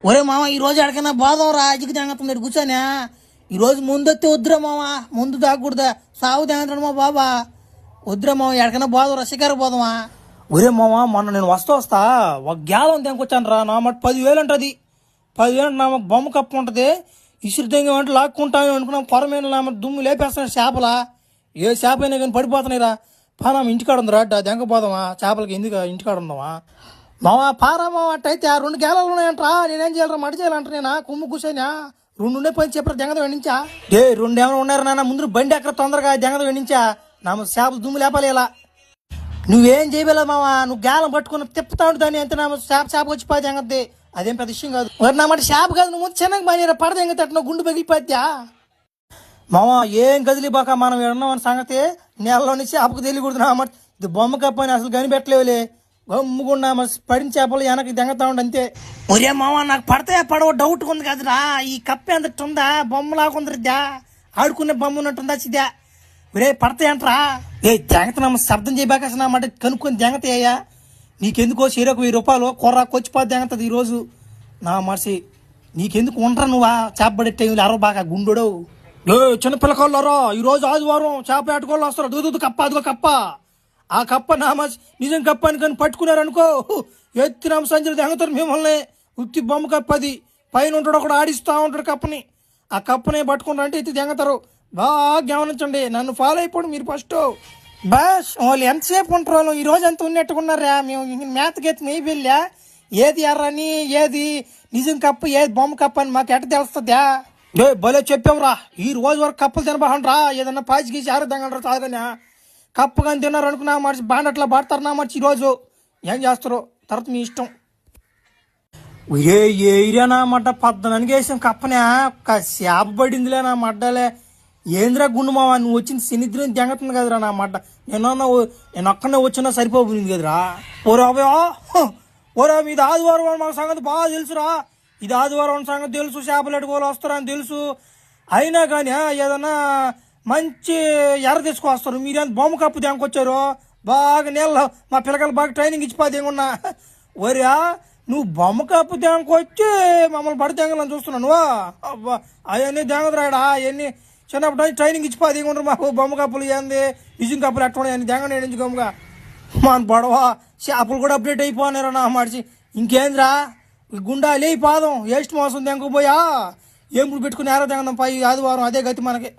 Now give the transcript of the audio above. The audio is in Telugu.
ఒరే మామ ఈ రోజు ఎక్కడికైనా పోదాం రా అజికి తెంగతుంది కూర్చొని ఈ రోజు ముందొత్తే వద్దురా మామ ముందు దాకూడదా సాగు తెంగతాడు మా బాబా వద్దురా మామ ఎక్కడికైనా పోదాం రా షికారు పోదామా. ఒరే మామ మొన్న నేను వస్తా ఒక గ్యాలం తెంకొచ్చాను రా నా మటు 10,000 అంటది 10,000 నా బొమ్మ కప్పు ఉంటుంది ఇసురు తెంగ అంటే లాక్కుంటాను అనుకున్నాం కొరమైన నా దుమ్ము లేపేస్తాను చేపలా ఏ చేప అయినా కానీ పడిపోతున్నాయి రా పానా ఇంటికాడ ఉంది రా దెంకపోదామా చేపలకి ఎందుకు ఇంటికాడ ఉందామా మావా పారా మావా అట్టయితే ఆ 2 గేలాలు ఉన్నాయంటరా నేనేం చేయాలరా మడి చేయాలంట నేనా కుమ్ము కూర్చొని 2 ఉండే పని చెప్పరా దెంగద వెండించా 2 ఏమైనా ఉన్నారు నాన్న ముందు బండి ఎక్కడ తొందరగా దెంగద వెండించా నా చేపలు దుమ్ము లేపాలి ఇలా నువ్వేం చేయలేదు మావా నువ్వు గేలం పట్టుకుని తిప్పుతా ఉంటుంది అంతే నా చేప వచ్చిపోయి దెంగద్ది అదేం పెద్ద విషయం కాదు మరి నా మాట చేప కాదు నువ్వు చిన్నగా పని పడద ఎంగ తట్టిన గుండు పగిలిపోద్దా మావా ఏం కదిలిపోక మనం విన్నామని సంగతి నెలలో నుంచి చేపకు తెలియకూడదు నా మాట ఇది బొమ్మ కప్పని అసలు కనిపెట్టలేవులే గమ్ముకున్నా పడిన చేపలు వెనక్కి దెంగతా ఉండి అంతే. ఒరే మామ నాకు పడతాయా పడవ డౌట్ ఉంది కదరా ఈ కప్ప ఎంత ఉందా బొమ్మలాగుందిద్దా ఆడుకునే బొమ్మ ఉన్నట్టుందా సిద్దా ఒరే పడతాయంటరా ఏ దెంగతనమ్మ శబ్దం చేయబాక మాట కనుక్కొని దెంగతాయ్యా నీకెందుకో చీరకు 1000 రూపాయలు కొర్రా కొచ్చిపోతే దెంగతుంది ఈరోజు నా మనిషి నీకెందుకు ఉండరా నువ్వా చేప పడే అరవ బాగా గుండెడు ఏ చిన్నపిల్లకాళ్ళరా ఈరోజు ఆదివారం చేప ఆటుకోళ్ళు వస్తారు అదుగు కప్ప అదిగో కప్ప ఆ కప్ప నామ నిజం కప్ప అని కానీ పట్టుకున్నారనుకో ఎత్తినామ సంజలు దెంగతారు మిమ్మల్ని ఉత్తి బొమ్మ కప్పది పైన ఉంటాడు ఒకడు ఆడిస్తూ ఉంటాడు కప్పని ఆ కప్పని పట్టుకుంటారంటే ఎత్తి దెంగతారు బాగా గమనించండి నన్ను ఫాలో అయిపోండి మీరు ఫస్ట్ బస్ వాళ్ళు ఎంతసేపు ఉంటారు వాళ్ళు ఈ రోజు అంతా ఉన్నట్టుకున్నారా మేము మేతకెత్తి నెయ్యి వెళ్ళా ఏది ఎర్రని ఏది నిజం కప్పు ఏది బొమ్మ కప్ప అని మాకు ఎట్ట తెలుస్తుందా ఏ భలే చెప్పావురా ఈ రోజు వరకు కప్పలు తినబాకండ్రా ఏదన్నా పాచి గీసి ఆరు దెంగలరా తాగనా కప్పు కానీ తిన్నారు అనుకున్నా మనిషి బాండట్లా పడతారు నా మనిషి ఈరోజు ఏం చేస్తారు తర్వాత మీ ఇష్టం ఏ ఏరియా నా మడ్డ 14 వేసాం కప్పనే ఒక చేప పడిందిలే నా మడ్డలే ఏంద్రా గుండు మావా నువ్వు వచ్చింది శనిద్రం దెంగతుంది కదరా నా మడ్డ నేను ఒక్కనే వచ్చినా సరిపోయింది కదరా ఓరా ఇది ఆదివారం మాకు సంగతి బాగా తెలుసురా ఇది ఆదివారం సంగతి తెలుసు చేపలు ఎట్టుకోవాలి వస్తారని తెలుసు అయినా కానీ ఏదన్నా మంచి ఎర్ర తీసుకొస్తారు మీరేం బొమ్మ కప్పు దెంకొచ్చారు బాగా నీళ్ళు మా పిల్లకాయలు బాగా ట్రైనింగ్ ఇచ్చిపోతే ఏమన్నా ఒరా నువ్వు బొమ్మ కప్పు దెంకొచ్చి మమ్మల్ని పడి దెంగలని చూస్తున్నాను అబ్బా అవన్నీ దెంగదురాడా అవన్నీ చిన్నప్పుడు ట్రైనింగ్ ఇచ్చిపోతే ఏమన్నారు మాకు బొమ్మ కప్పులు ఏంది నిజం కప్పులు ఎట్టుకున్నాయి అని దెంగ నేడించుకోముగా మన పడవ చేపలు కూడా అప్డేట్ అయిపోయినారు నా మడిచి ఇంకేంద్రా గుండా లేయి పాదం ఏస్ట్ మోసం దెంకపోయా ఏం పెట్టుకుని ఎర్ర దెంగదాం పై ఆదివారం అదే గతి మనకి.